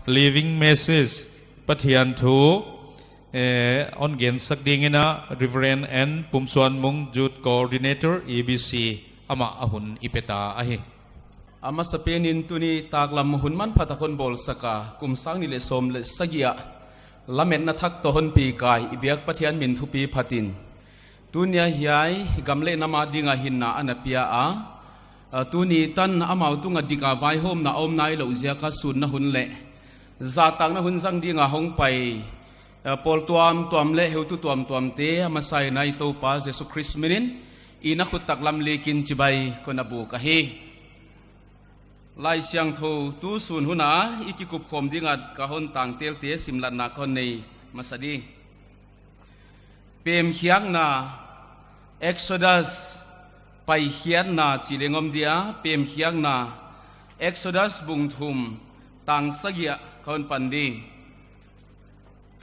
living message ปะเทียนทูออนเกนสักดิ่งนะ Reverend N ปุ่มส่วนมุงจุด Coordinator EBC อามาอาหุนอิเปตาอาเฮอามาสเปนินตุนีตากลำหุ่นมันพัตะคนบอลสกากุมสังนิเลสมเลสกียะละเม็ดนัทักตะหนปีกายอิเบียกปะเทียนมินทุปีพัตินตุนียหายกำเล่นามาดิงาหินนาอันเปียอาตุนีตันอามาตุงดิกาไวโฮมนาอมนายเหลวเจียกสุนนะหุ่นเละซาตังนะหุ่นสังดิงาหงไปปอลตัวมเละเฮวตุตัวมเตะมาใส่ในตัวป้าเยซูคริสต์มินินอีนักขุดตักลำเลกินจิบายคนอบูกะเฮลายเสียงทูตูสุนหุนาอีกิกุบคมดิงัดกะหนต่างเตลเตสิมลันนาคนในมาสดีเปมเขียงนาเอ็กโซดัสไปเขียนนาจีเลงอมเดียเปมเขียงนาเอ็กโซดัสบุงทุมต่างสกียคนปันดี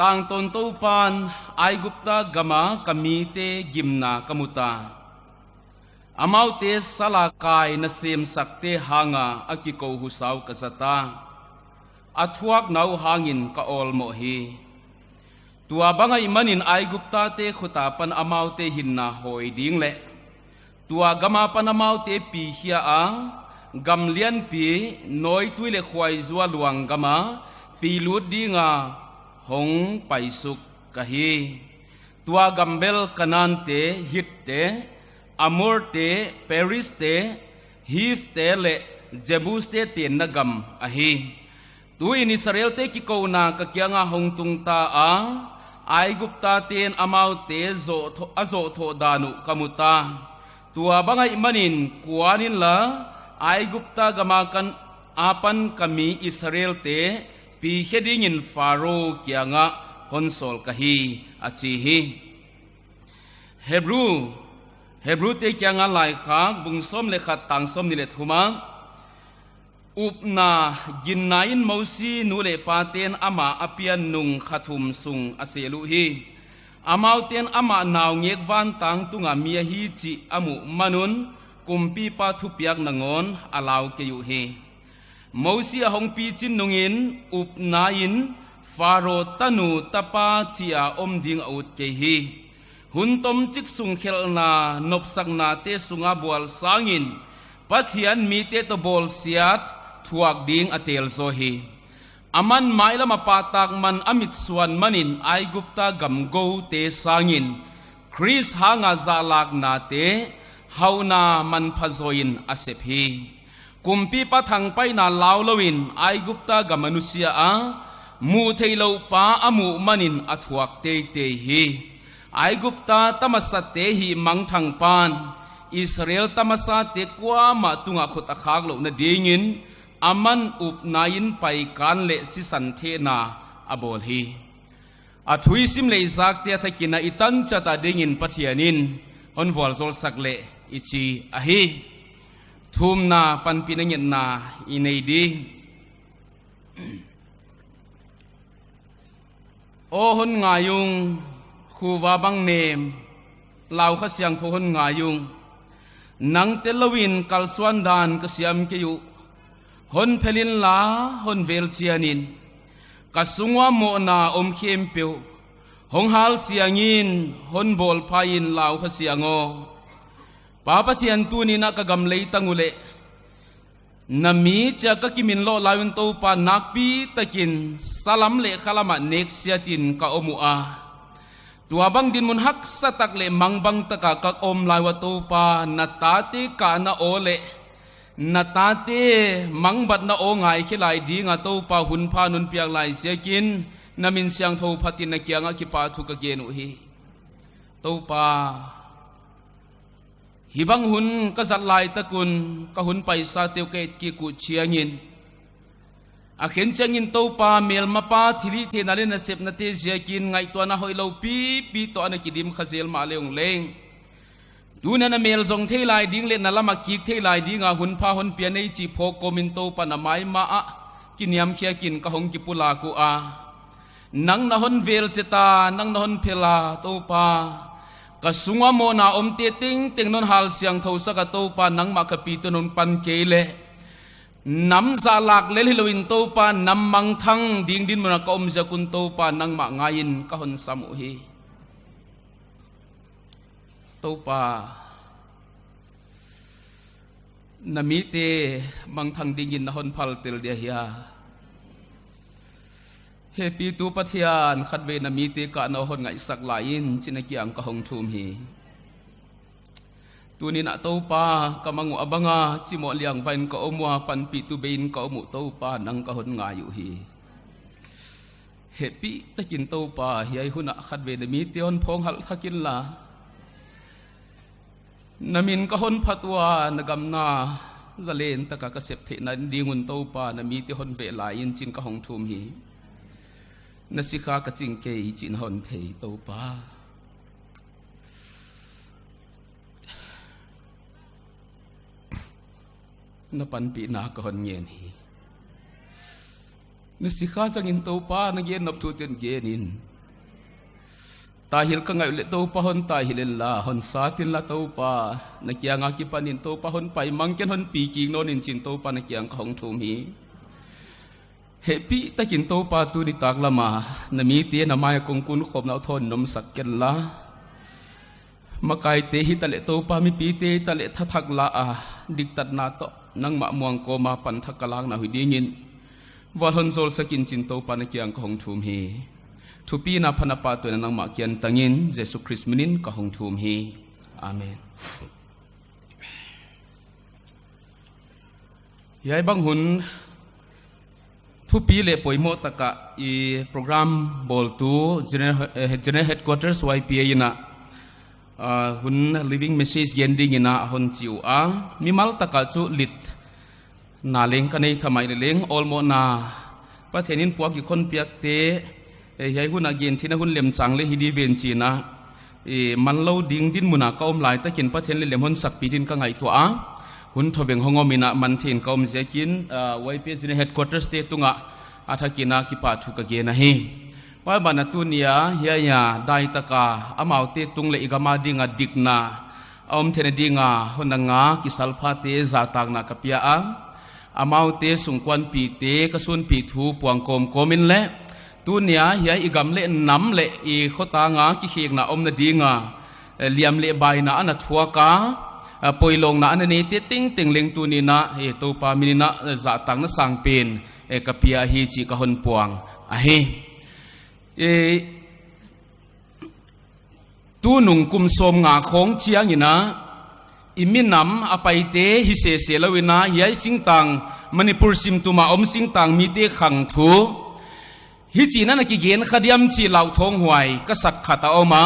ต่างตนตูปานไอกุปตากามากามีเตกิมนากามุตาอามาวเตสลากายนเซมสักเตหางาอากิโกหุสาวกษัตาอัทวักนาวหางินกาอลโมฮีตัวบังไอมันินไอกุปตาเตขุตาปันอามาวเตหินนาหอยดิ่งเละตัวกามาปันอามาวเตปีเฮียอากำเลียนปีน้อยตุยเลควายจัวลวงกามาปีลุดดิ่งาหงไปสุกกะฮีตัวกัมเบลกันันเตฮิตเตอามอร์เตเปริสเตฮีฟเตเลเจบูสเตเตนกัมอะฮีตัวอินอิสราเอลเตกิโกนากะเกียงาหงตุงตาอาไอกุปตาเตนอามาวเตโซอโซโทดานุกามุตาตัวบังไอมันินกวานินละไอกุปตากามากันอาปันกามีอิสราเอลเตปีเฮดิงินฟาโรเกียงะฮอนโซลกะฮีอาจีฮีเฮบรูเตเกียงะหลายครั้งบุงส้มเลขัดตังส้มนิเลทุมาอุปนากินนายนมูซีนูเลปาเตนอามาอเปียนนุงขัทุมสุงอาเซลุฮีอามาวเตนอามาหนาวเงกวันตังตุงอาเมียฮีจิอามุมนุนกุมปีปาทุเปียกนงอนอาลาวเกยุฮีมูซีหงปีจินนุงินอุปนายินฟาโรตันูตปาจีอาอมดิงอุดเกฮีหุนตมจิกสุงเคลนานบสักนาเตสุงาบวลสางินปัจเจียนมีเตตบอลเสียดทวกดิงอเตลโซฮีอามันไมละมาปาตักมันอมิตสวนมันินไอกุปตากัมโกเตสางินคริสหางาซาลากนาเตฮาวนามันพะโซยินอาเซพีกุมปีปะทังไปนาลาวลวินไอกุปตากามนุษยามูเทโลปาอมูมันินอัทวักเตเตฮีไอกุปตาตมัสเตหีมังทังปานอิสราเอลตมัสเตกว่ามาตุงอขุตะขากโลนดีงินอามันอุปนายินไปการเลสิสันเทนาอโบลฮีอัทวิสิมเลซักเตทกินาอิตันจัตาดีงินปัทยานินอนวอลโซลสักเลอิชีอฮีทุมนาปันปีนังเงินนาอินเอดีโอหนงายุงคูวาบังเนมลาวขเสียงทุหนงายุงนังเตลวินกัลสวนดานกเสียมเกยุหนเพลินลาหนเวลเชียนินกัสุงวาโมนาอมเข้มเปียวหงฮาลเสียงินหนบอลพายินลาวขเสียงโอปาปะเทียนตูนีนักกำเลยตังอุเลนามีจะก็กิมินโลลาวินโตปานักปีตะกินสลัมเลขลามาเน็กเสียตินกะอมูอาตัวบังดินมุนฮักสตักเลมังบังตะกะกะอมลายวโตปานาตาติกานาโอเลนาตาติมังบัดนาโอไงขี้ลายดีงาโตปาหุนพานุนเปียกลายเสียกินนามินเสียงโทพัตินเกียงอกิปาทุกเกนุฮีโตปาฮิบังหุนก็จัดลายตะกุนก็หุนไปซาเตียวเกตกีกุเชียงินอาเข็นเชียงินโตปาเมลมาปาทิลิเทนาเลนเซปนาเตเสียกินไงตัวน่าหอยเลาปีตัวนักกิดิมขเซลมาเลงเลงดูนันเมลทรงเทลายดิ้งเลนนาละมากิกเทลายดิ้งอาหุนพาหุนเปียในจีโพโกมินโตปานาไมมาอะกินยำเขียกินกะหงกิปุลากูอานังนาหุนเวลเจตานังนาหุนเพลาโตปากสุงวโมนาอมเตติงติงนนฮัลเสียงทศกโตปานังมากปีตนนปันเกเล นำซาลักเลลิโลอินโตปานำมังทังดิ่งดินมนากอมจะกุนโตปานังมะงายินกะหนสามุฮีโตปานามิเตมังทังดิ่งยินนะหนพัลเตลเดียฮียเฮปีตูปัทยานขัดเวนามิเตกะนะหนไงสักลายินจินกิยังกะหงทุมฮีตัวนี้นะเต้าปากำมังอับงาจิโมเลียงไฟนก็อมัวปันปีตุเบนก็อมุเต้าปานังก็หนงาอยู่ฮีเฮปีตะกินเต้าปาเฮียหุนะขัดเวนมีเตียนพงหัลทักินละนามินก็หนพัตวานกำนาจะเลนตะกะกษเสพเทนันดีงุนเต้าปานามีเตียนเวลายินจินก็หงทุมฮีนสิกากะจิงเกยจินหนเทเต้าปานับปันปีนาก็หนเงียนฮีนสิข้าสังอินโตปานักเย็นนับทุเตียนเกนินตาหิลกังไงเลโตปาหนตาหิเลนลาหนสาตินลาโตปานักยังอากิปันินโตปาหนไปมังเกนหนปีกิงโนนินจินโตปานักยังของทุมฮีเฮปีตะกินโตปาตูนิตากละมานามีเตียนามายกงกุนขบนาทนนมสักเกนลามาไกเตหิตะเลโตปามิปีเตตะเลทัทักลาดิกตัดนาโตนังมะม่วงโกมาปันทักกลางนาหุดีงินวอลฮอนโซลสกินจินโตปานเกียงของทุมฮีทุปีนาพนาปาตัวนังมะเกียนตังินเยซูคริสต์มินินของทุมฮีอาเมนยายบังหุนทุปีเลปอยโมตะกะอีโปรแกรมบอลตูเจเนเฮดควอเตอร์สไวพีเอนะหุน living message เย็นดิ้งนะหุนจิวมีมัลตะกะจูลิดนาเลงกันในทำไมเลงออลโมนาประเทศนี้พวกกี่คนเปียกเตะยายหุนอาเย็นที่นั่นหุนเลี้ยมสังเลยฮิดีเวนจีนะมันเล่าดิ้งดินมุนาก้มลายตะกินประเทศเลี้ยมหุนสักปีดินก็ไงตัวหุนทวีงหงอมินะมันเทนก้มเจกินไว้เพื่อในเฮดควอเตอร์สเตตุงะอาทักินากิปาทุกเกนะฮีว่าบรรทุนยาเฮียได้ตะกาอามาวเตตุงเลอิกามาดิงาดิกนาอมเทนดิงาหนังากิสัลพาเตจาตากนากับยาอามาวเตสุงควันปีเตกสุนปีทูปวงกมโกมินเลตุนยาเฮียอิกามเลน้ำเลอีขตางากิเขกนาอมนาดิงาเลียมเลใบนาอันทัวกาปอยลงนาอันนี้เตติงติงเลงตุนีนาตัวปามินินาจาตากนาสังเป็นกับยาฮีจิกะหนปวงตูนุงกุมสมงาของเชียงอินะอิมินำอภัยเตฮิเสเสลวินาเฮียสิงตังมณิปุรสิมตุมาอมสิงตังมีเตขังทูฮิจีนันกิเกนขดยมจีเหล่าทองหวยกษักขัดเอามา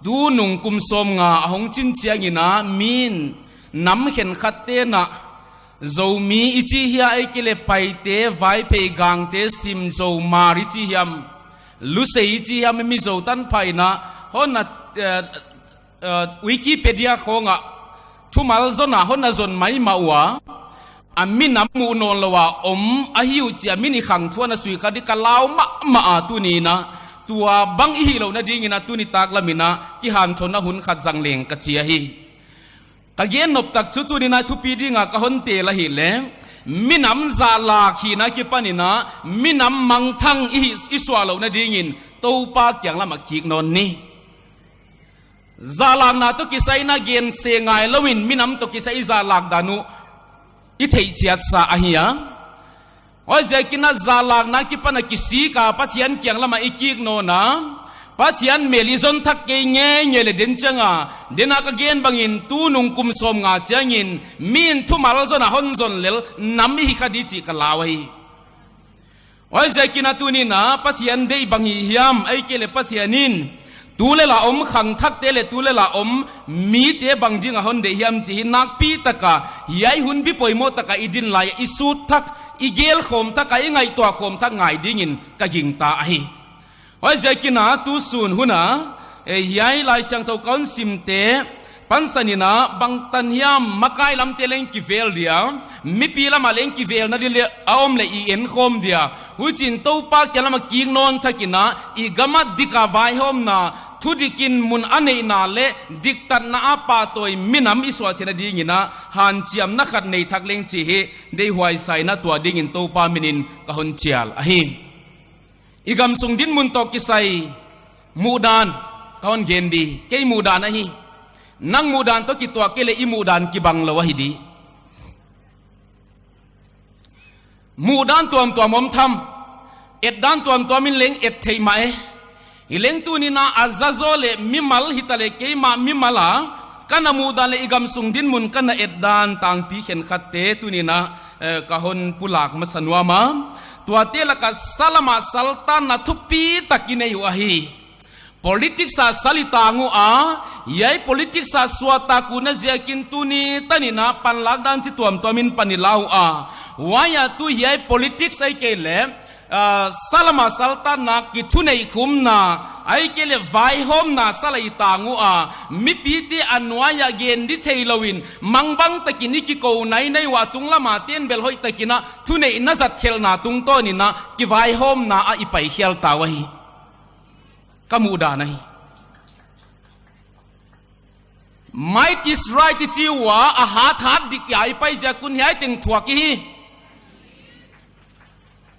ตูนุงกุมสมงาของจินเชียงอินะมีนนำเห็นขัดเตนะโจมีอิจิเฮียไอเกเลไปเตไว้เพกังเตซิมโจมาริจิยมลุเซอิจิยมมีโจตันไปนะฮอนัวิกิพีเดียของทุมาลจนะฮอนัจนไม่มาว่าอามินำมูนนละว่าอหิวจีอามินิขังทวนสุยคดีกลาวมาตุนีนะตัวบังอิฮิโลนะดิ้งนะตุนิตากละมินะกิฮันทนหุนขัดจังเลงกัจเจียฮีกะเกนนบตักสุตุนินะทุปีดิงากะฮอนเตละหิเลมินำซาลาขีนะกิปานินะมินำมังทังอิสวาโลนะดิ้งินตูปาเกียงละมักกิกนนนี่ซาลากนาตุกิไซนะเกนเซงายละวินมินำตุกิไซซาลากดานุอิเทเจียตสาอะฮียโอ้ยใจกินะซาลากนากิปานะกิสีกาปะเทียนเกียงละมาอิกิกโนนะปัจจัยเมลิซอนทักเกงเงยเลเดินจังเดินนักเกณฑ์บางอินตูนุงกุมสมงาจังอินมีนทุมาลซอนฮอนซอนเลลน้ำมิฮิคดีจิกลาวฮีโอ้ยใจกินะตูนี่นะปัจจัยเดย์บางฮิยามไอเกเลปัจจัยนินตูเลละขังทักเตเลตูเลละมีเตบางดิงฮอนเดียมจีนักปีตะกะยายหุนบิปอยโมตะกะอิดินไลอิสุทักอิเกลขมตะกะยังไงตัวขมทักไงดิงินกะยิงตาฮีว่าใจกินาตูสูนหุนะยายลายช่างเท่ากันสิมเตปันสนินะบังตันยามมักไกลำเตเลงกิเวลเดียมิปีละมาเลงกิเวลนั่นเดียเอาอมเลอีเอ็นคมเดียหูจินเต้าปากแกละมากิงนอนทักินะอีกามัดดิกาไวหอมนะท ทุดิกินมุนอันเนนาเลดิกตันนาอาปาตัวมินำอิสวาเทนดีงินะฮันเจียมนักขัดในทักเลงจีเฮได้หวยใส่นาตัวดิ่งินตัวปามินินกะฮุนเจียลอะฮิอีกำสุงดินมุนตอกิไซมูดานกะฮุนเกนดีเกยมูดานอะฮินังมูดานตอกิตัวเกเลอิมูดานกิบังละวะฮิดีมูดานตัวมอมทำเอ็ดดานตัวมินเลงเอ็ดเทยมาฮิเลงตูนินาอาซาโซเลมิมัลฮิตาเลเกยมามิมัลากันมูดานเลอีกำสุงดินมุนกันเอ็ดดานต่างปีเข็นขัดเตตูนินากะฮนปุลากมาสันวามาตัวเตลกัสซาลมาสัลตานาทุปีตักินอยู่อะฮี politics sa salita ngu a yai politics sa suata ku na zia kin tu ni tanina panlagdan si tuam panilau a waya tu yai politics ai ke le salama salta na ki thunei khum na ai ke le vai hom na salai ta ngu a mi piti anwaya gen di theilowin mangbang takini ki ko nai nei wa tungla ma ten bel hoi takina thunei na zat khel na tung to ni na ki vai hom na a ipai khel ta wa hi kamuda nahi might is right ti wa a hat dik yai pai ja kun hai ting thua ki hi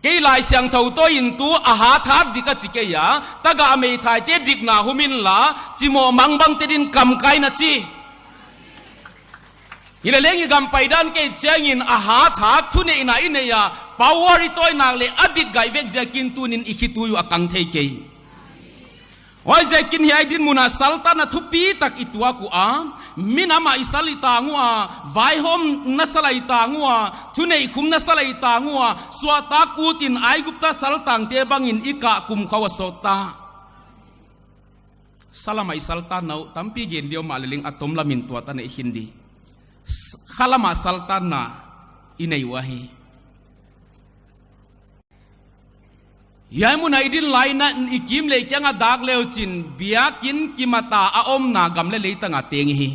ke lai siang thau to in tu a hat dik a chi ke ya taga me thai te dik na humin la chi mo mangbang te din kam kai na chi ile lengi gam paidan ke changin a hat thune ina ine ya power toy na le adik gai vek ja kin tunin ikhitu yu akang thei ke wai zekin hiai din muna saltana thupi tak itua ku a minama isalita ngua vai hom nasalaita ngua thunei khum nasalaita ngua swata kutin ai gupta saltang te bangin ika kum khawasota salamai salta nau tampi gen dio maleling atom lamin tua tan e hindi khalama saltana inai wahi yai mun idin laina ikim le changa dag leo chin biakin kimata a om na gam le leitanga teng hi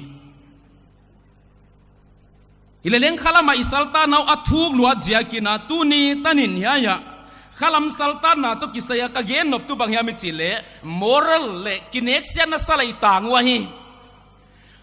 ileleng khalama isalta nau athuk luat jiakina tuni tanin hiaya khalam salta na to kisaya ka gen nop tu bang yami chile moral le connection na salai tangwa hi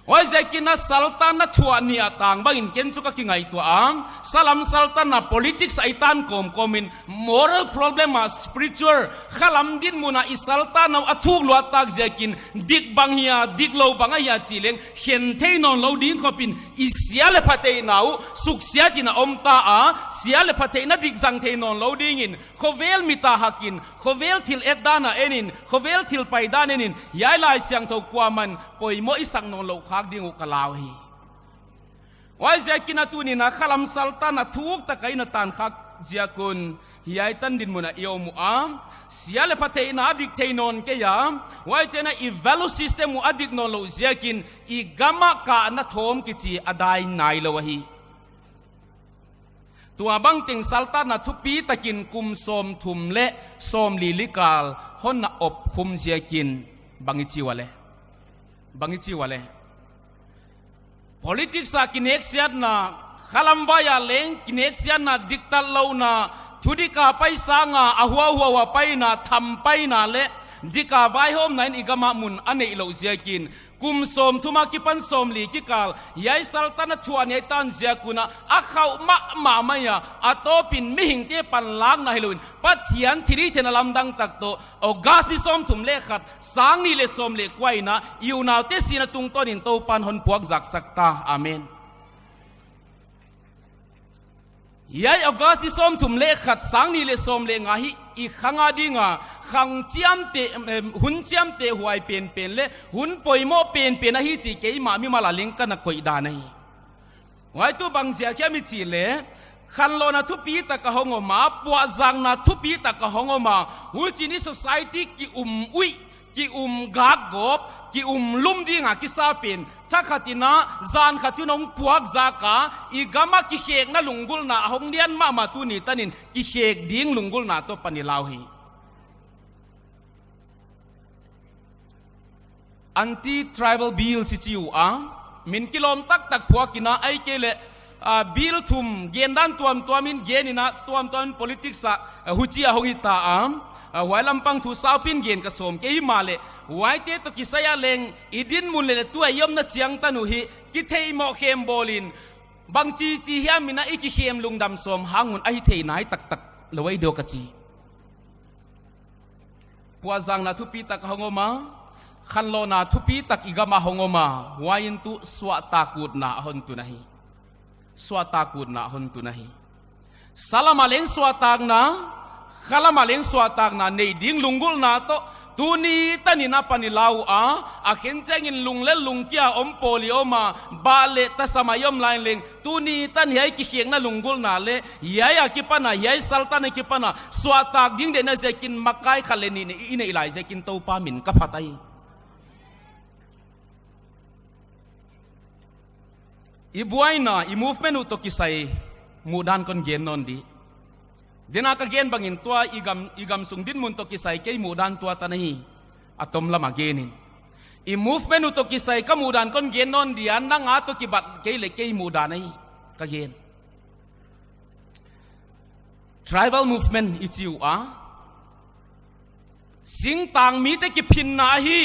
oi zekina saltan na thua ni atang bangin ken chuka ki ngai to am salam saltan na politics aitan komin moral problem a spiritual khalam din muna isaltan na athuk lo tak zekin dik bang hiya dik lo bang ya chileng hen thei non lo ding khopin isiale phatei nau suksia tina omta a siale phatei na dik jang thei non lo ding in khovel mita hakin khovel thil edana enin khovel thil paidan enin yai lai siang tho kwaman poimo isang non lo dingu kalaw hi wai zekina tuni na khalam saltana thuk ta kaina tan khak jiakun hiai tan din muna iomu am siale phatei na dik theinon ke ya wai chena i value system mu adik no lo ziakin i gama ka na thom ki chi adai nai lo hi tua bang ting saltana thupi takin kum som thum le som lilikal honna op khum ziakin bangi chi wale politics sa kinexian na khalam vaya leng kinexian na diktal lo na thudika paisa nga ahwa pai na tham pai na le dika vai hom nain igama mun ane lo ziakin kum som thuma ki pan som li ki kal yai saltana thuan yai tan ziakuna akhau ma maya atopin mi hingte pan lang na hiloin pathian thiri thena lamdang tak to august ni som thum le khat sang ni le som le kwai na iunaw te sina tung tonin to pan hon puak zak sakta amen yai august ni som thum le khat sang ni le som le nga hi i khanga dinga khang chiam te hun chiam te huai pen le hun poimo pen a hi chi ke ma mi mala ling kana koi da nei wai tu bang sia kya mi chi le khan lo na thu pi ta ka hongo ma pwa zang na thu pi ta ka hongo ma hu chi ni society ki ui ki ga gop ki lum dinga ki sa pen tha khatina zan khatunong puak zaka igama ki hek na lungul na hong dian ma tu ni tanin ki hek ding lungul na to panilaw hi anti tribal bill si chiu a min kilom tak puakina ai kele บิลทุมเกณฑ์ด้านตัวมินเกณฑ์นี่นะตัว politics หุจีอาหงิตาไว้ลำปังทูสาวปินเกณฑ์กระสมเกี่ยมาเลยไว้เตตกิสยาเลงอีดินมุนเลยตัวย่อมนัดเชียงตันุหิกิเทยหมอเข้มโบลินบางจีเฮียมินะอีกิเข้มลุงดำสมหางุนไอเทยนายตักเลยไว้เดียวกะจีปัวจังนาทุปีตักหงมาขันโลนาทุปีตักอีกามาหงมาวายินตุสวะตากูดนาหนตุนะฮีสวะตากูดนาหนตุนะฮีสลามาเลงสวะตากนาขลามาเลงสวะตากนาในดิ่งลุงกุลนาโตตูนี้ตันินาปนิลาวอาเข็นเจงินลุงเล่ลุงเกียอมโปลิโอมาบาเลตสมัยยมลายเลงตูนี้ตันเฮกิเขียงนาลุงกุลนาเลยายกิปนายัยสัลตันกิปนาสวะตากดิ่งเดนเจกินมักไกขเลนีอินเอไลเจกินเตาปามินกับพัตัยอีบัวน่ะอีมูฟเมนต์อุตกิสัยมูดานคนเกนนนดีเดินอากาเกนบังอินตัวอีกำสุงดินมุนตกิสัยเกยมูดานตัวตันฮีอะตอมละมาเกนินอีมูฟเมนต์อุตกิสัยก็มูดานคนเกนนนดีอันนั่งอาตุกิบัดเกยเล็กเกยมูดานฮีกะเกน tribal movement อิจิวสิงต่างมีแต่กิพินนาฮี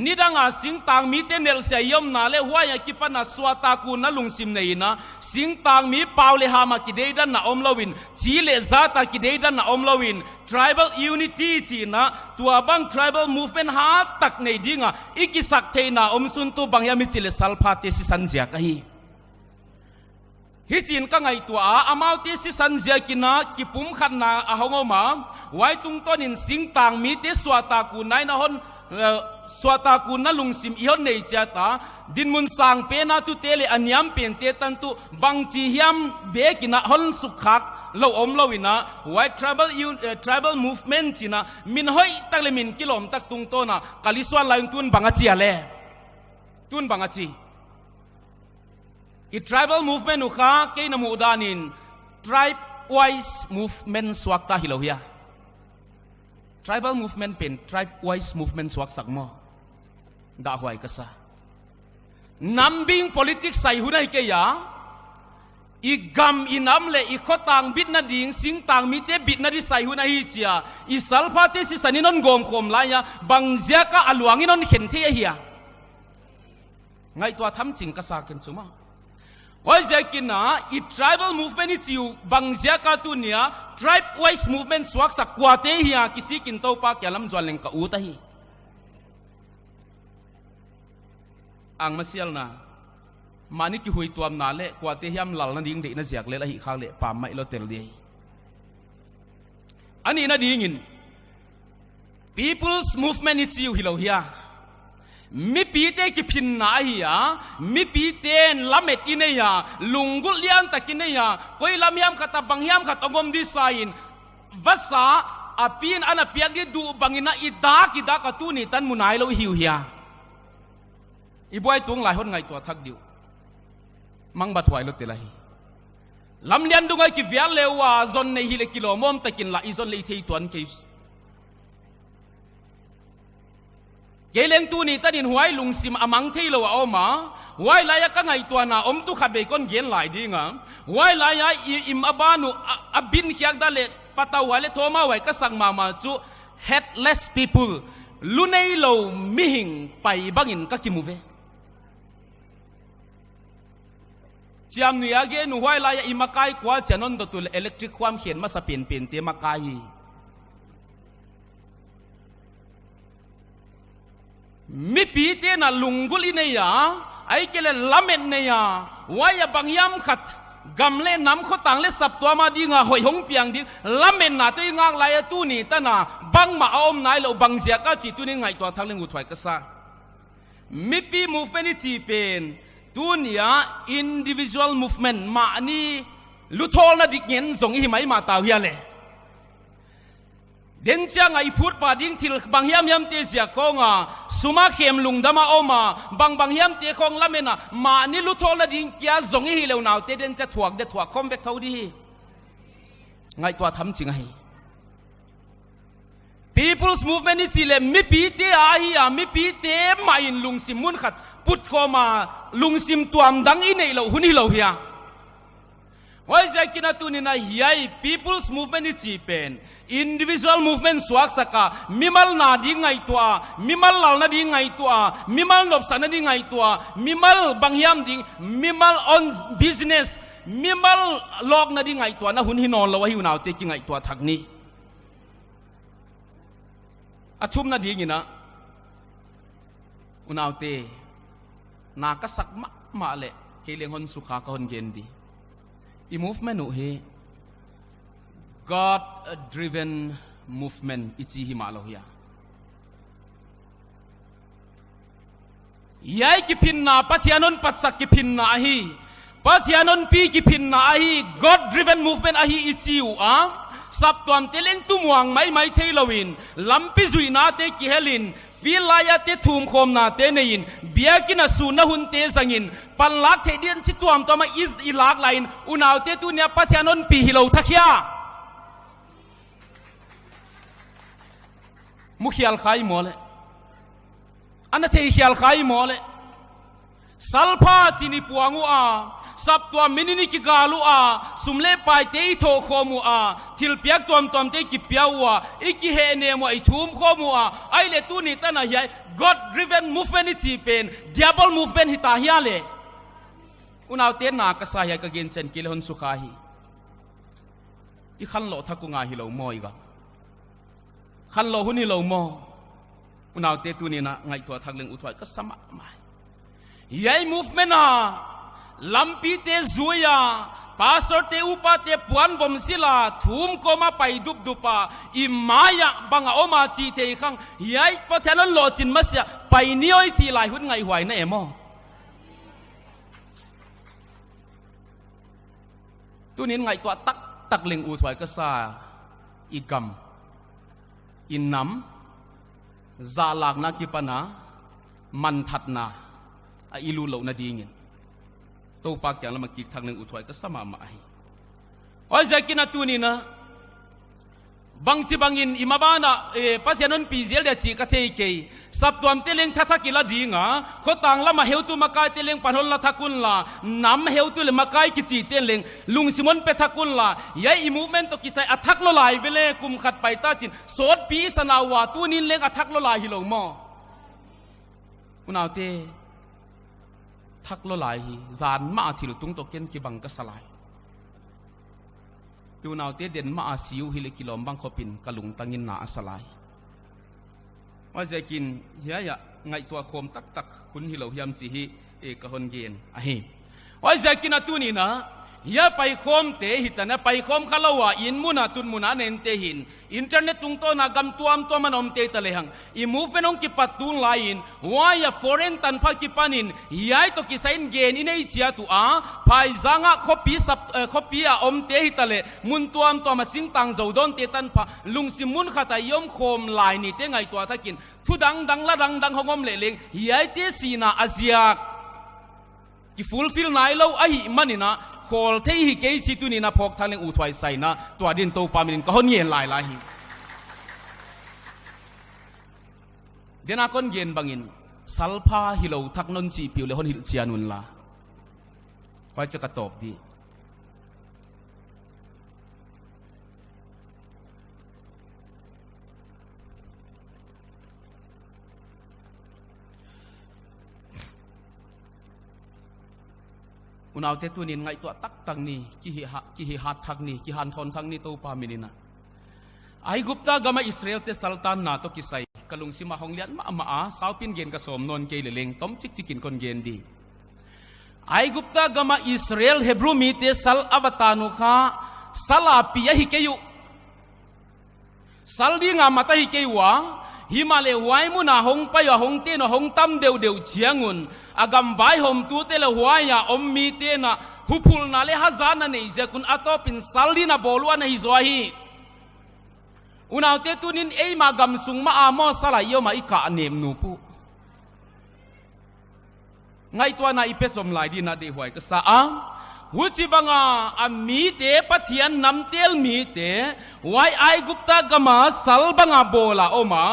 นี่ดังอาสิงต่างมีเตเนลเสียยมนาเลหัวยังกิปนัสวาตากูนัลุงซิมเนยนะสิงต่างมีเปาเลหามากิเดดันนาอมลวินจีเลซาตากิเดดันนาอมลวิน tribal unity จีนะตัวบัง tribal movement หาตักในดิ่งอีกิสักเทนาอมสุนตุบังยามิจิเลสัลพาเตสิสันเซียกะฮีฮิจินก็ไงตัวอามาเตสิสันเซียกินะกิปุ่มขันนาอาหงอมาไว้ตุงต้นินสิงต่างมีเตสวาตากูนายนะฮอนสวาตากูนัลุงซิมอีฮอนในเจตาดินมุนสังเปนาตุเตเลอันยามเป็นเตตันตุบังจีฮิมเบกินะฮอนสุขักเราอมเราวินะไว้ tribal movement จีนะมินห้อยตักเลมินกิโลมตักตุงโตนะกาลิสวาลายตุนบังอาจีอะไรตุนบังอาจีอี tribal movement นุข้าเกยนมูดานิน tribe wise movement สวักตาฮิโลเฮียtribal movement เป็น tribe wise movement สวักสักมอด่าหวยกษานำบิง politics ใส่หุ่นให้เกียอีกำอีน้ำเลยอีข้อต่างบิดนาดิ่งสิงต่างมีเตบิดนาดิใส่หุ่นให้เจียอีสัลพาเตสิสันนินนกงคมลายบังเจียก็อลวงนินนเข็นเทียเฮียไงตัวทำจริงกษาเข็นสุมาว่าจะกินนะอี tribal movement นี่จิวบางเจ้าการตุนีย tribe wise movement สวักสักกว่าเทียกิสิกินเต้าปากยาลำจวนเลงกับอุตาฮีอังมาเซียลนะมานี่กิหุยตัวมนาเละกว่าเทียมหลังนั่นดิ้งเด็กนั่นเสียกเละละหิข้างเละป่าไม่เราเตลเดียอันนี้น่าดีงิน people's movement นี่จิวฮิโลเฮียมิปีเตกิพินนาฮียมิปีเตนละเม็ดอินเนียลุงกุลยันตะกินเนียคอยลำยามขัดบังยามขัดองมดีไซน์ภาษาอภินอันอภิยกิดูบังอินะอิดากิดากตูนี่ตันมุนายเราหิวเฮียอีบวยตุงหลายคนไงตัวทักดิวมังบัดถวายรถเตลัยลำเลียนดูไงกิวิอาเลวาจนในฮิเลกิโลมอมตะกินละอีจนเลยเทียตวนเคเกลงตูนี่ตัดินหวยลุงซิมอมังที่เราเอามาหวยลายก็ไงตัวน่ะอมตุขัดเบก้นเย็นหลายดีงะหวยลายอิมอบานุอบินเขียกดาเลปะตาวาเลโทมาไว้ก็สั่งมาจู headless people ลุนเอโลมิหิงไปบังอินก็กิมูเวจำเนียเกนหวยลายอิมากายกว่าจะนนตัวตุลอิเล็กทริกความเขียนมาสเปลี่ยนเตมากายมิปีเตน่ะลุงกุลิเนียไอ้เกลละเม็ดเนียว่าอย่าบังยามขัดกำเล่น้ำเขาต่างเล่สับตัวมาดีงาหอยหงเปียงดีละเม็ดน่ะตัวงางลายตู้นี่ตั้งน่ะบังมาเอาอมนายเราบังเสียก็จีตัวนี้ไงตัวทางเรื่องอุทวยก็ซะมิปี movement นี่จีเป็นตัวนี้ individual movement มาอันนี้ลุทอลน่ะดิเงินส่งอีไม่มาตาวเฮียเลยเดินจังไอพูดป่าดิ้งที่บางยามเตะเสียคงสุมาเข้มลุงดมาอมาบางยามเตะคงละเมนะมานี่ลุทอลดิ้งแกจงอีเลวหนาวเตะเดินจะถ่วงเดถ่วงคอมเวกเท่าดีไงตัวทำจริงไง People's Movement นี่จีเลมิปีเตะอาฮีมิปีเตะมาอินลุงซิมมุนขัดพุทธโคมาลุงซิมตัวมดังอินเอโลหุนฮิโลเฮีย ว่าจะกินตัวนี้นะเฮีย people's movement นี่จีเป็น individual movement สวกสักกะมิมัลนาดีไงตัวมิมัลลานาดีไงตัวมิมัลนบสันนาดีไงตัวมิมัลบางยามดีมิมัล on business มิมัลลอกนาดีไงตัวนะหุ่นหินนอนเราว่าหิวนาวเตกิไงตัวทักนี้อาชุมนาดีงี้นะอุนาวเตนากัสักมาเละเฮเลงฮอนสุขาก็ฮอนเกนดีอี movement อุเฮ God driven movement อิจิฮิมาโลฮิยายายกิพินนาปัทยานนปัสสักกิพินนาฮีปัทยานนปีกิพินนาฮี God driven movement ฮีอิจิวอ่ะสับตัวมเตเลงตุ้มวังไม่เทลวินลัมปิจุยนาเตกิเฮลินฟิลายาเตทุมคมนาเตเนยินเบียกินาสูนหุนเตสังินปัลลักเทเดียนจิตวมตัวมาอิลากไลน์อุนาวเตตุเนียปัทยานนปีฮิโลทักยามุขยาลขายหมอเลยอันนั้นเทียลขายหมอเลยสัลพาจินิปวงูอาสับตัวมินินิกิกาลูอาสุมเลปายเตยโถโคมูอาทิลเปียกตัวมเตยกิเปียวอาอีกิเฮเนมไอทุ่มโคมูอาไอเลตุนิตันาย God driven movement นี่จีเป็น Diabol movement ฮิตาฮิอาเลอุนาวเตนนากษายกเกนเซนกิเลหนสุขาฮีอีขันโลทักกุงาฮิโลโมอีกขันโลหุนิโลโมอุนาวเตตุนีนะไงตัวทักเลงอุทวายก็สมัครมายัย movement นะลัมปีเตซุยาปาสเตอุปาเตปวนวมศิลาทุ่มก็มาไปดุปาอิมายะบังอาอมาจีเทขังยัยพอแทนนั้นโลจินมาเสียไปนิยอยทีลายหุ่นไงหวยนะเอมอตัวนี้ไงตัวตักเลงอุทวายก็ซาอีกัมอินน้ำซาลากนักิปนามันทัดนาอิลูเหล่านาดีเงินตัวปากอย่างละมากิกทางหนึ่งอุทวยก็สมามาให้โอ้ยจะกินตัวนี้นะบางทีบางอินอิมาบานะปัจจัยนั้นปีเจลเดจิกะเทเกยสับตัวมเตเลงทักกิลาดีงะเขาต่างละมาเฮลตุมากายเตเลงปันหลละทักุนละน้ำเฮลตุเลมากายกิจิเตเลงลุงซิมอนเปทักุนละยัยอิมูเมนต์ตกิไซอัทักโลลายเวเลกุมขัดไปตาจินโสดปีสนาวาตัวนี้เลงอัทักโลลายฮิโลมออุนาวเตทักโลลายจานมาทิลตุงตกเกนกิบังก็สลายดูนาวเตเด่นมาอาศิวฮิเลกิลอมบังขบินกะลุงตังินนาสลายว่าจะกินเฮียไงตัวโคมตักคุณฮิโลฮิมจีฮีกะฮอนเกนอะเฮว่าจะกินตัวนี้นะเฮียไปโคมเตหิตนะไปโคมขลาวะอินมุนาตุนมุนาเนนเตหินอินเทอร์เน็ตตุงโตนากำตัวมันอมเตตะเลหังอีมูฟเป็นองกิปัตตุนไลน์ว่าอย่าฟอเรนตันพักิปันินเฮียตกิไซน์เกนอินเอจิอาตัวภายจังะคบปีอมเตหิตะเลมุนตัวมาสิงตังเจ้าดอนเตตันพาลุงสิมุนขัดยมโคมไลน์นี่เตไงตัวทักินทุดังละดังหงอมเลเลงเฮียเตสีนาอาเซียกิฟูลฟิลไนเลวไอมันนี่นะโคลเทหิเกจิตุนีนะพกทางเลงอุทวายใส่นะตัวดินโตปามินก็ฮอนเย็นหลายเดนักคนเย็นบางอินสัลพาฮิโลทักนนจีปิวเลฮอนฮิลเจียนุนละไว้จะกระตบดีอุณเอาเตตุนินไงตัวตักตังนี้กิฮิฮัดทักนี้กิฮันทอนทักนี้ตัวปามินินะไอกุปตากามาอิสราเอลเตสัลตันนาตกิไซกลุงซิมาฮงเลียนมาสาวปินเกนกระสมนนเกลเลงต้มจิกินคนเกนดีไอกุปตากามาอิสราเอลเฮบรูมีเตสัลอวตานุขาสัลาปิยะฮิเกยุสัลดีงามาตาฮิเกยวะฮิมาเลวายมุนาหงไปว่าหงเตนหงตั้มเดียวเชียงุนอากำไว้หงตัวเตลหวายอมมีเตนะฮุพุลนาเลฮัซานันเอเจคุนอัตโตปินสัลดีนาบอลวานะฮิซวาฮีอุณเอาเตตุนินเอมากำสุงมาอามอสลายโยมาอิกะเนมนูปูไงตัวนาอิเปสมลายดีนาเดหวยก็สะอา หุจิบังอามีเตปะเทียนนำเตลมีเตไว้ไอกุปตากามาสัลบังอาโบลาโอมา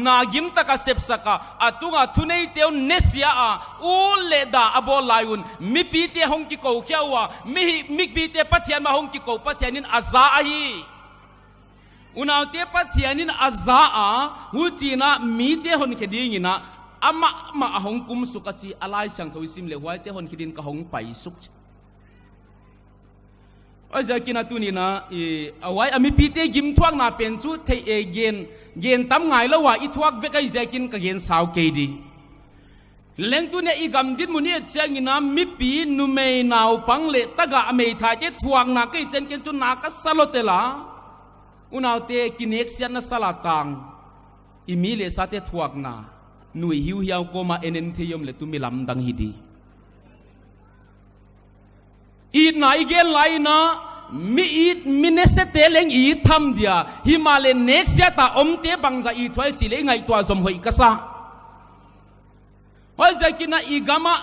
นากิมตะกะเซปสกะอตุงาทุเนเตวเนเซียอาอูเลดาอโบลายุนมิปีเตฮงกิโกเขียวมิปีเตปะเทียนมาฮงกิโกปะเทียนินอาซาฮีอุณาเตปะเทียนินอาซาอาหุจินะมีเตฮนเคดีงินะอามาฮงกุมสุกจีอะไรสังทวิสิมเลไว้เตฮนเคดินกะฮงไปสุกไอ้เจ้ากินตัวนี้นะเอาไว้อามีปีเตกิมทวกนาเป็นชุดเทเย็นตั้มไงแล้วว่าอีทวกเวกไอ้เจ้ากินก็เย็นสาวเกดีเลี้ยงตัวนี้อีกำดินมุนีเจ้ากินนะมีปีนุเมย์นาวปังเละตะกะอเมย์ถ่ายเจ้าทวกนาก็เจ้ากินจุนนาก็สลดเตล่าอุณเอาเตกินเอกเซียนน่ะสลัดตังอีมีเลสาเตทวกนาหนุ่ยหิวเหี่ยวก็มาเอ็นเทยมเลตุมีลำดังฮิดีอีนายเกลไลนะมีเนสเตเลงอีทำเดียฮิมาเลเน็กเซียตาอมเตบังซาอีถอยจิเลงไงตัวสมหอยกษาเพราะจะกินอีกามา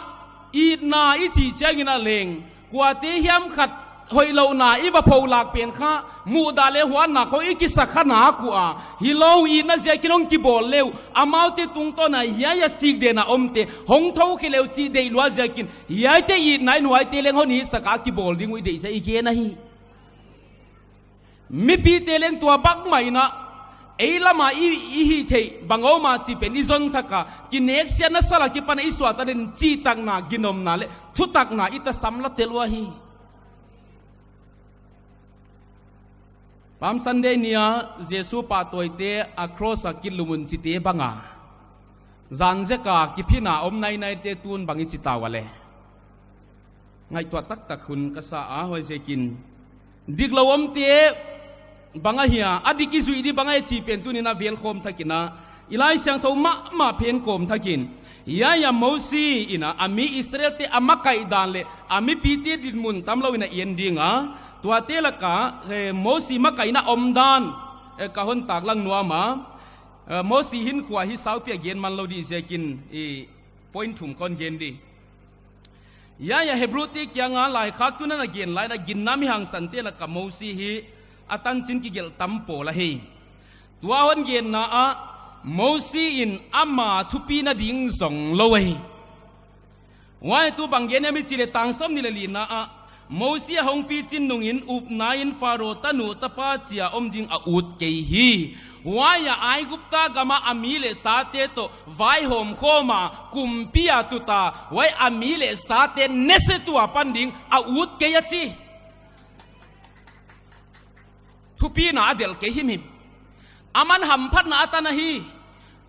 อีนาอีจีเจกินาเลงกว่าเตยมขัดหอยเหล่านาอีว่าพอลากเปลี่ยนข้ามูดาเลหัวหนักเขาอีกิสักขนากูอ่ะฮิโลอีน่าจะกินองกิบอลเลวอามาเตตุงต้นน่ะยายสิกเดน่ะอมเตหงเท้าขี้เลวจีเดย์ลัวจะกินยายเตอีนายหน่วยเตเลงเขาหนีสักกิบอลดิ้งวิเดย์จะอีเกนะฮีมีปีเตเลงตัวบักใหม่นะเอลามาอีฮีเทบังเอามาจีเป็นอิจนทักกะกินเอกเซียนน่ะสละกิปันอิสวาตันจีตักนากินอมนาเลทุตักนาอิตาสัมละเตลัวฮีปั๊มซันเดย์เนี่ยเยซูปาตัวเตะacross กิลุมุนจิตเตบังอาจันเจกากิพินาอมในเตตูนบังอิจิตาวะเลไงตัวตักคุณกษาอาหอยเจกินดิกลาวมเตะบังอาเฮียอดีกิจุยดีบังอาจีเป็นตุนินาเวียนโคมทักินะอีไลเสียงทมาเพนโคมทักินยาโมซีอินะอามีอิสราเอลเตอามักไกดานเลอามีปีเตดินมุนตามเราอินะเอ็นดิงอ่ะตัวเตลกะโมซีมักไก่น่ะอมดานกะฮนตากลังนัวมาโมซีหินขวาฮิสาวเปียเย็นมันเราดีเจกินพอยน์ถุมคนเย็นดียาเฮบรูติกยังอะไรข้าตุนันเย็นไรนะกินน้ำมิหังสันเตลกะโมซีฮิอาตันจินกิเกลตัมโปละเฮตัววันเย็นนะโมซีอินอามาทุปีนาดิ่งส่งโลเวว่าตัวบางเย็นไม่จิเลตังสมนิเลลีนะโมเสียหงปีจินนุงินอุบนายนฟาโรตันุตปาเจียอมดิงอุดเกฮีว่าอย่าไอกุปตากามาอามีเลสาเตโตไว้หอมโคมากุมพิอาตุตาไว้อามีเลสาเตเนสตัวปันดิงอุดเกยจีทุปีนาเดลเกหิมิมอามันหัมพัดนาตานะฮี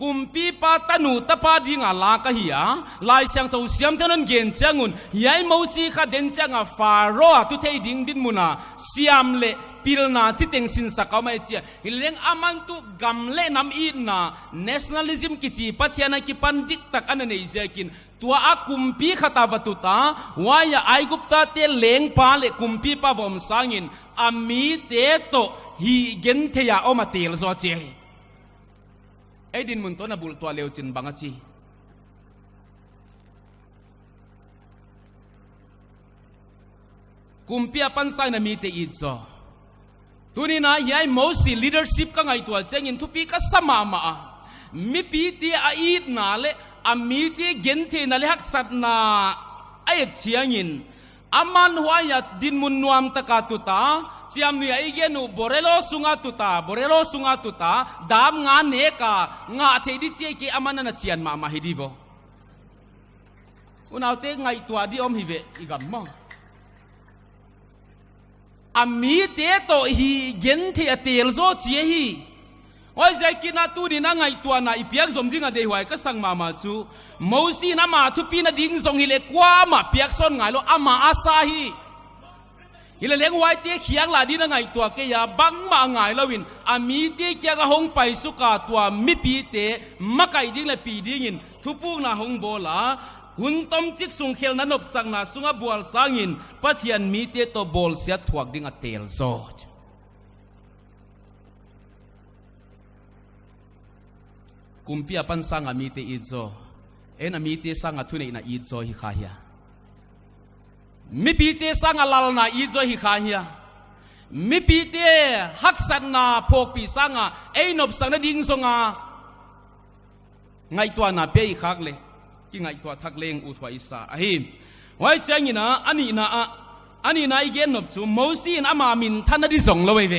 กุมปีปาตันุตปาดิงาลากะฮียลายเสียงตัวเสียมเท่านั้นเกียนเจ้างุนยายโมซีข้าเดินเจ้างฟาโรห์ตุเทดิงดินมุนาเสียมเล่พิลนาจิตเต็งสินสักเอาไม่เจียเลี้ยงอามันตุกำเล่นำอินนา nationalism กิจีปัจจัยนักกิปันดิกตักอันนี้เจกินตัวอากุมปีข้าตาวัตุตาว่าอย่าไอกุปตาเตเลี้ยงปาเล่กุมปีปาวอมสังินอามีเตโตฮีเกนเทียอมาเตลโซเจไอ้ดินมุนต้นบุลตัวเลวจินบังอาจีกุมพิอาปันไซนามีเตอิดโซตุนีน่ายายโมซี leadership ก็ไงตัวเจงินทุปีก็สมามามีปีที่อีดนาเลอามีที่เกนเทนาเลหักสัตนาไอ้เชียงินอามันหัวยัดดินมุนนวมตะกาตุตาเจียมเนี่ยไอ้เกนูบริโลสุงาตุตาดามงานเนกางาเทดิเจียกีอามันนั่นเชียนมาฮิดีโวอุณเอาเตงไงตัวดิอมฮิเวอีกัมมอามีเตโตฮีเกนเทอเตลโซเจียฮีว่าใจกินตูดีนั่งไงตัวน่ะอีเปียกสมดิ้งอะเดียวไอ้ก็สั่งมาจูโมซีน่ะมาทุปีน่ะดิ้งส่งฮิเลกว่ามาเปียกซ้อนไงโลอามาอาซาฮีฮิเลเลี้ยงไว้เตี้ยเขียงหลาดีนั่งไงตัวเกียบังมาไงละวินอามีเตี้ยเกียกหงไปสุกาตัวมิปีเตมักไก่ดิ้งเลยปีดิ้งินทุปูน่ะหงโบลาหุ่นต้มจิกสุงเขียวนั้นนบสังน่ะสุงบัวสังอินปัจจัยมีเตี้ยตัวโบลเสียถวกดิ้งอะเตลโซกุมพิอาปันสังอามีเตอิโซเอ็นอามีเตสังอาทุเนอินาอิโซฮิคาฮิยา มิปีเตสังอลลนาอีจอยฮิขาเฮียมิปีเตฮักสันนาพกปีสังเอนบสังนดิ่งสงไงตัวนาเปียคักเลยที่ไงตัวทักเลงอุทวอิสาอหิมไว้เจงินะอันนี้นะอีเกนนบจูโมซีนอามามินท่านนดิส่งเลยเว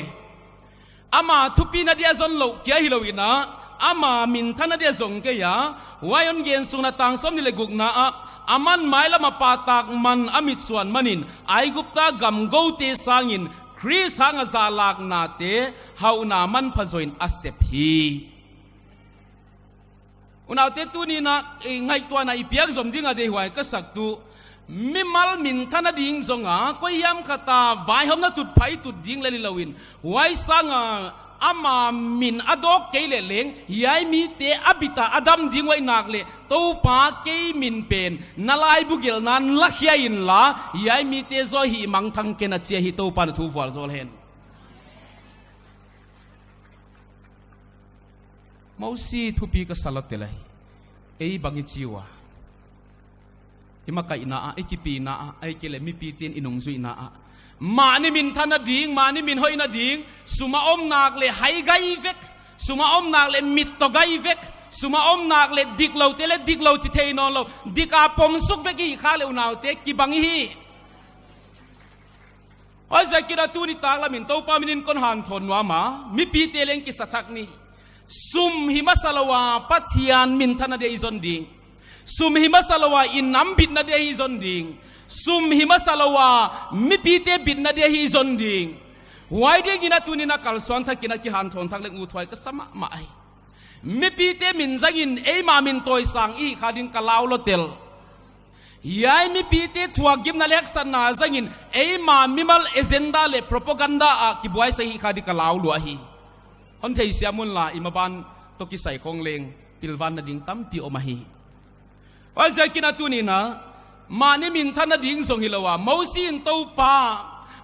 อามาทุปีนาเดียจนโลกเกียฮิโลวินะอามามินท่านนดิส่งเกียไว้ยนเกนสุนตังสมนิเลกุกนะอามันไม่ละมาปาตากมันอามิส่วนมันินไอกุปตากำโกเตสังินคริสหังซาลากนาเตเฮานามันพะโซอินอัสเซพีอุณาเตตุนีนะไงตัวนาอีเปียกสมดิ้งอเดหวยก็สักตูมิมัลมินท่านดิ้งสงก็ยามขตาไว้หอมนัตุดไผ่ตุดดิ้งเลนิลวินไว้สังอามามินอดอกเกลเลงยายมีเตอบิตาอดัมดิ้งไว้นักเลตัวปาเกมินเป็นนาลายบุกิลนันลักยาอินลายายมีเตโซหิมังทังเกนัดเชียฮิตัวปานทูฟอลโซลเฮนมอสีทุปีก็สลัดเตลัยบังอิจิวะอิมาไกนาไอกิปีนาไอเกลมิปีตินอินงซุยนามานิมินท่านดิ่งมานิมินหอยนาดิ่งสุมาอมนักเลไฮไกเวกสุมาอมนักเลมิตโตไกเวกสุมาอมนักเลดิกเลวเตเลดิกเลวจิเทนอนเลวดิกอาปมสุกเวกีข้าเลวนาวเตกิบังฮีไอ้ใจกิราตูนิตากลามินโตปามินินคนหันทนว่ามามิปีเตเลงกิสัทักนี้ซุมหิมาสลาวาปัทยานมินท่านเดอิซอนดิ่งซุมหิมาสลาวาอินนัมบิดนาเดอิซอนดิ่งซุมหิมาสลาวามิปีเตบิดนาเดอิซอนดิ่งไว้เดกินาตูนินักกัลสวนทักกินักกิฮันทนทักเลงอุทวยก็สมะมาไอมิปีเตมินจักินมามินตัวสังอีขาดินกลาวโลเตลยายมิปีเตทัวกิมนาเล็กสันนาจักินมามิมัลเอเจนดาเลโปรโพกันดากิบวยใส่ขาดินกลาวลัวฮีคนไทยเสียมุนลาอิมาบันตกิใส่คงเลงปิลวันนาดิ่งตั้มปีโอมาฮีว่าจะกินตัวนี้นะมานี่มินท่านนาดิ่งส่งฮิลาวามอสินตัวป้า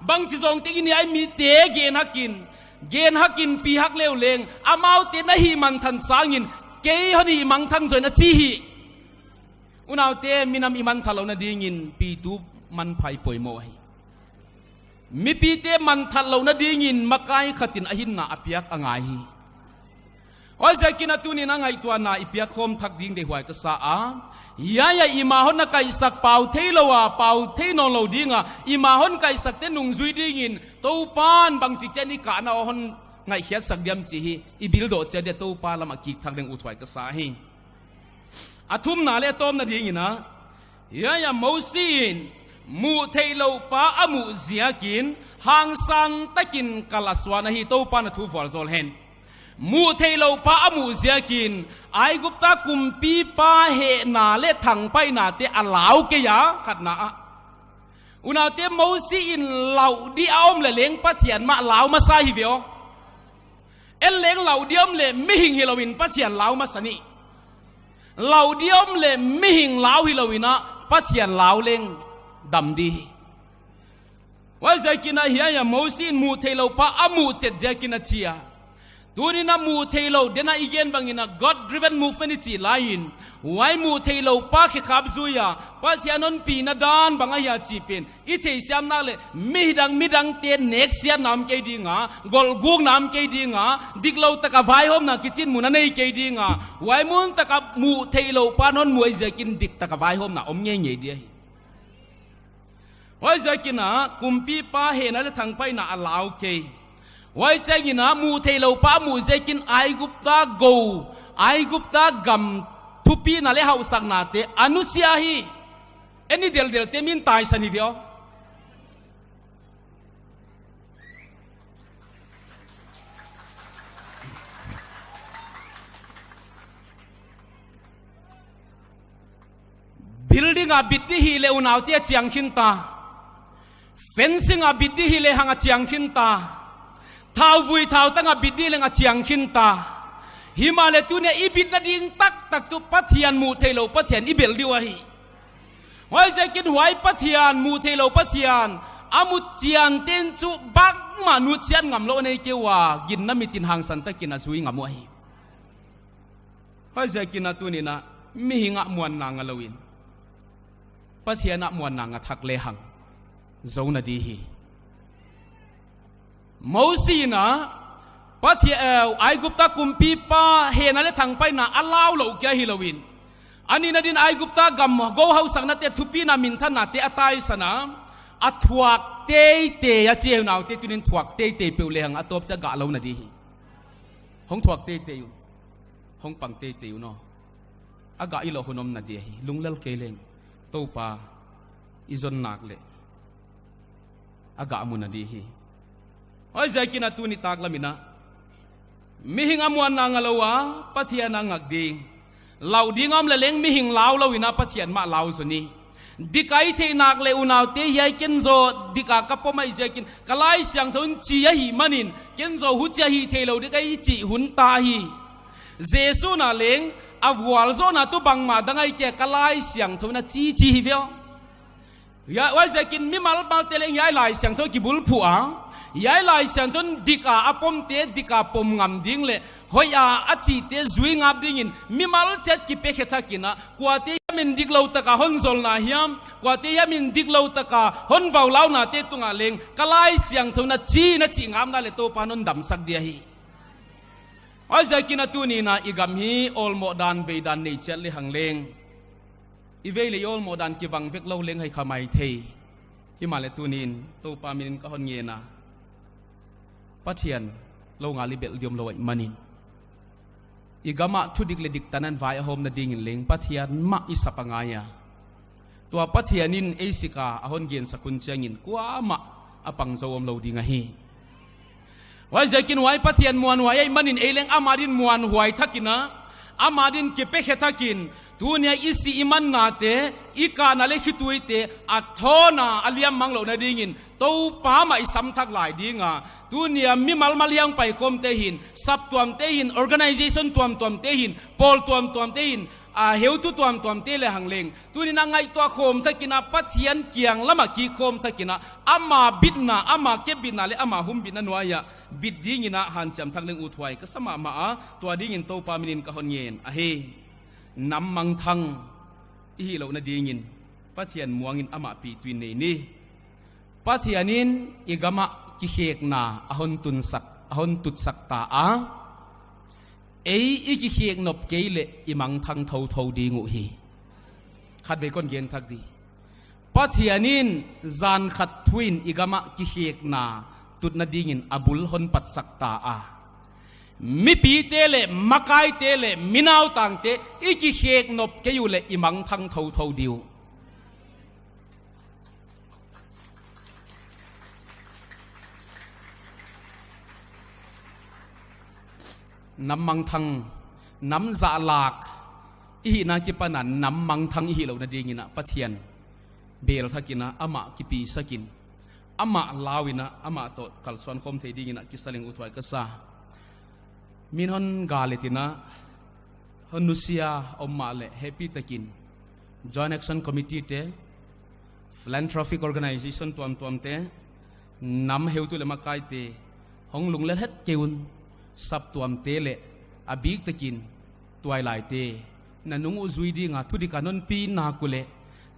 บางทีส่งตีนี่ไอมีเตเกนฮักกินปีฮักเลวเลงอามาเตนะฮีมันทันสางินเกยฮันฮีมังทังสวยนะจีฮีอุณาวเตมินามอิมันทะเลานาดิ่งินปีตูมันไพ่ป่วยโมยมิปีเตมันทัลเลวนาดิ่งินมาไกขัดินอหินนาอภิยักอังไงว่าจะกินตัวนี้นะไงตัวนาอภิยักโคมทักดิ่งเดหวยก็สะอาอยาอิมาฮอนนักไก่สักเป่าเทลวะเป่าเทนอนเหลาดิ่งอิมาฮอนไก่สักเตนุงซุยดิ่งินตัวปานบางจิเจนิกานาฮอนไงเขียนสักเดียมจีฮีอิบิลโดเจเดตัวปานละมากิกทักเดงอุทวยก็สะฮีอาทุ่มนาเลต้มนาดิ่งินนะยาโมซีนมูเทโลปาอมูเซียกินหางสันตะกินกาลสวานะฮิโตปานะทูฟอลโซลเฮนมูเทโลปาอมูเซียกินไอกุปตากุมปีปาเฮนาเลถังไปนาเตอลาวเกียขัดนาอุณาเตโมซีอินเหล่าดิอมเลเลงปัทยันมาลาวมาซาฮิเวโอเอเลงเหล่าดิอมเลมิหิงฮิโลวินปัทยันลาวมาสนีเหล่าดิอมเลมิหิงลาวฮิโลวินะปัทยันลาวเลงดำดีว่าจะกินอะไรอย่างมูสินมูเทโลปะอามูเจ็ดจะกินอะไรตัวนี้นะมูเทโลเดน่าอีเกนบางอินะ God driven movement ที่ไลน์ไว้มูเทโลปะขี้ขับซุยาปะเสียนนปีนาดานบางอย่างจีเป็นอีเทเสียมนั่นเลยมิดังเตียนเน็กเสียน้ำเกดีงากอลกูน้ำเกดีงาดิกเราตะกับไฟหอมนะกิจินมูนันเองเกดีงาไว้มุนตะกับมูเทโลปะนนมวยจะกินดิกตะกับไฟหอมนะอมเงี้ยเดียว่าจะกินนะกุมปีป้าเห็นอะไรทางไปน่ะลาวเกยว่าจะกินนะมูเทโลป้ามูจะกินไอกุปตาโกไอกุปตากำทุปีน่ะเลหาสักนาเตอนุเซียฮีเอ็นนี่เดลเตมินตายสันนิเดียวbuilding a bit hi le unau tia chiang khin ta fencing a bit hi le hanga chiang khin ta thau vui thau tang a bit le nga chiang khin ta himale tu ne ibit na ding tak tu pathian mu thelo pathian ibel diwa hi wai je kin wai pathian mu thelo pathian amut chian ten chu bak ma nu chian ngam lo nei kewa gin na mitin hang san ta kin a zui ngam hi wai je kin na tu ni na mi hinga muan na nga lawin ปะเทียนะมวนนางทักเลหัง zo na di hi mo si na pathi ai gupta kumpi pa he na le thang pai na alaw lo kya hi lowin ani na din ai gupta gam go hau sang na te thupi na min than na te atai sana athuak te ya cheu naw te tunin thuak te pe le hang atop cha ga lo na di hi hong thuak te yu hong pang te yu no aga ilo hunom na di hi lunglal keleng to pa izon nak le aga amun na di hi oi zai kina tu ni tak lamina mi hing amuan na ngalawa pathian na ngak ding lau dingom le leng mi hing lau lawina pathian ma lau zoni dikai the nak le unaw te yai ken zo dika kapomai zai kin kalai siang thon chi ya hi manin ken zo hu cha hi thelo dikai chi hun ta hi jesu na leng avwal zo na tu bang ma dangai ke kalai siang thon na chi hi veo ya wai zai kin mi mal te leng yai lai siang thon ki bul phu a yai lai siang thon dika apom te dika pom ngam ding le hoya achi te zui ngap ding in mi mal chet ki pe khetha kina kwa te min dik lo taka hon zol na hiam kwa te min dik lo taka hon vau lau na te tunga leng kalai siang thon na chi ngam na le to panon dam sak dia hi oi zai kina tu ni na igam hi ol mo dan ve dan nei chet le hang leng i ve le ol mo dan ki wang vek lo leng hai khamai thei hi ma le tu nin to pa min ka hon nge na pathian lo nga li bel diom lo ai manin igama thudik le dik tanan vai hom na ding in leng pathian ma isapangaya tua pathianin eisika ahon gen sakun changin kwa ma apang zawom lo dinga hi wai jakin wai pathian muan wai ai manin eleng amadin muan huai thakina amadin ke pe thakin tunia isi iman na te ika na le khitui te athona aliam manglo na dingin to pa ma isam thak lai dinga tunia mi mal maliang pai khom te hin sap tuam te hin organization tuam te hin pol tuam te hin a heu tu tuam te le hangleng tuni na ngai to khom thakina pathian kiang lama ki khom thakina ama bitna ama ke bitna le ama hum bitna nuaya bit dingina han cham thak leng uthwai ka sama ma a to dingin to pa minin ka hon yen a he nam mang thang hi lo na dingin pathian muangin ama pi twin nei ni pathianin igama ki hek na ahon tut sak ta a ei iki hek nop keile imang thang tho di ngu hi khat be kon gen thak di pathianin zan khat twin igama ki hek na tut na dingin abul hon pat sak ta a mi pi te le makai te le minaw tang te iki hek nop ke yu le imang thang tho diu nam mang thang nam za lak i na ki panan nam mang thang hi lo na dingina pathian bel thakina ama ki pi sakin ama lawina ama to kalson khom the dingina ki saling uthwai ka sa min hon galetina honusia omma le happy takin joint action committee te philanthropic organization tuam te nam heu tu le makai te hong lung le het keun sap tuam te le abik takin tuai lai te nanungu zui dinga thudi kanon pi na kule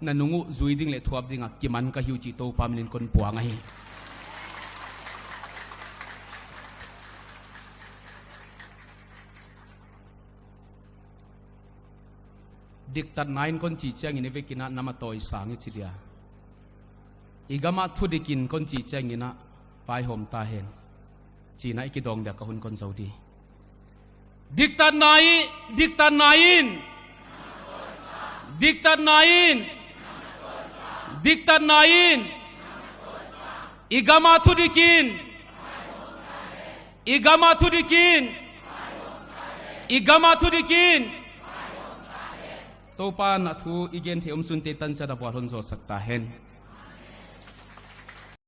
nanungu zui ding le thuap dinga kiman ka hiu chi to pamlin kon puanga hi diktat nain kon chi chang in vekina namatoi sangi chiria igama thudikin kon chi chang ina pai hom ta hen china ikidong da ka hun kon saudi diktat nain igama thudikin to pa na thu igen the sun te tan cha da wa hon zo sakta hen